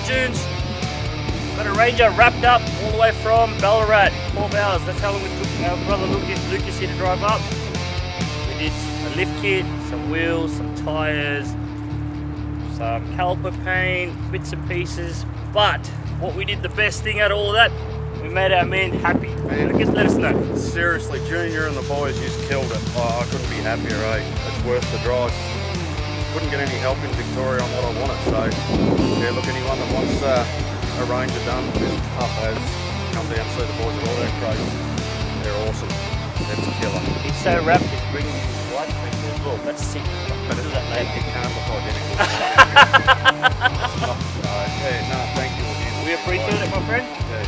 Dunes. Got a Ranger wrapped up all the way from Ballarat, 12 hours. That's how long it took our brother Lucas here to drive up. We did a lift kit, some wheels, some tyres, some Caliper Paint, bits and pieces. But what we did the best thing out of all of that, we made our men happy. Man, I guess let us know. Seriously, Junior and the boys just killed it. Oh, I couldn't be happier, eh? It's worth the drive. Couldn't get any help in Victoria on what I wanted, so yeah, look, anyone that wants a Ranger done with tough as, come down and see the boys at AutoCraze. They're awesome. That's a killer. He's so wrapped, he's bringing his wife with him as well. That's sick. But it can't look identical. Yeah, no, thank you again. We appreciate it, my friend. Yeah.